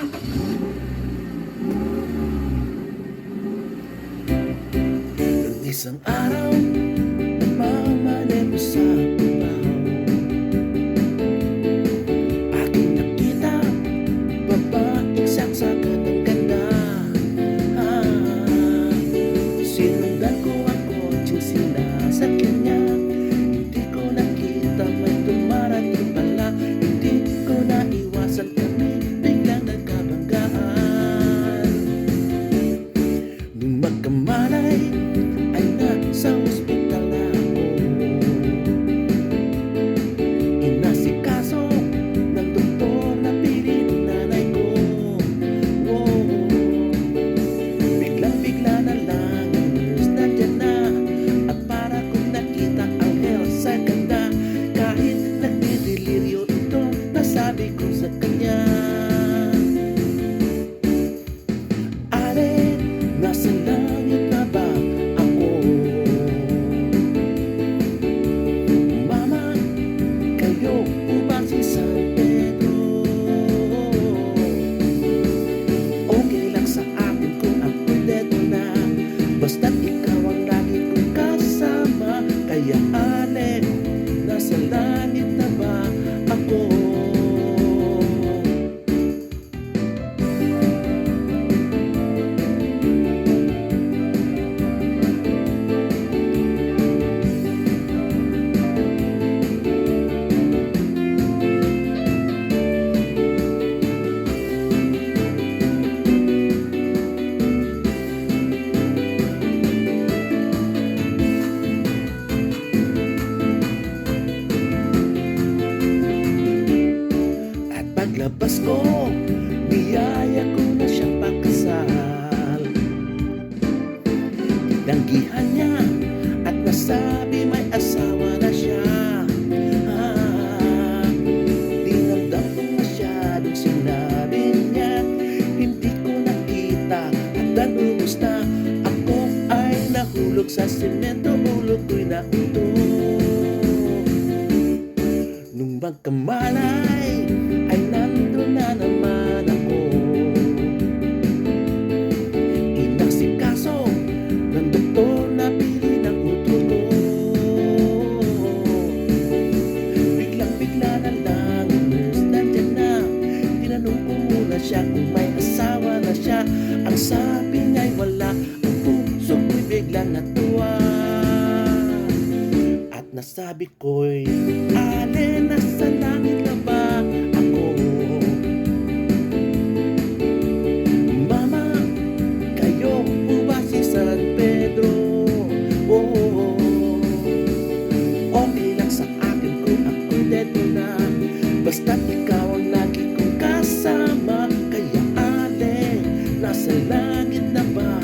Nung isang araw, nagmamaneho sa trabaho, aking nakita babaeng saksakan ng ganda. Sinundan ko ang kotseng sinasakyan niya. Hindi ko nakita may dumarating pala. Hindi ko naiwasan kami biglang nagkabanggaan. Nung magkamalay ay nasa ospital na ako. Inasikaso ng doktor na piling nanay ko. Biglang-bigla na lang ang nurse nandyan na. At para kong nakita ang health sa ganda. Kahit nagdidelirio ito, nasabi ko sa kanya, "Ale, nasa langit na ba ako? Mama, kayo po ba si San Pedro? Okay lang sa akin kung ako'y dedo na, basta't ikaw ang lagi kong kasama. Kaya Ale, nasa langit na ba ako?" Paglabas ko, niyaya ko na siyang pagkasal. Tinanggihan niya at nasabi may asawa na siya. Dinamdam ko masyadong sinabi niya. Hindi ko nakita at nanubos na. Ako ay nahulog sa semento, ulo ko'y nauto. Nung magkamalay ay nandun na naman ako. Inasikaso ng doktor na pili ng utro ko. Biglang-bigla na lang ang nurse nandyan na. Tinanong ko muna siya kung may asawa na siya. Ang sabi niya'y wala. Ang puso ko'y biglang natuwa. At nasabi ko'y, Ale, nasa langit na ba ako? Mama, kayo po ba si San Pedro? Okay lang sa akin kung ako'y dedo na, basta't ikaw ang lagi kong kasama. Kaya Ale, nasa langit na ba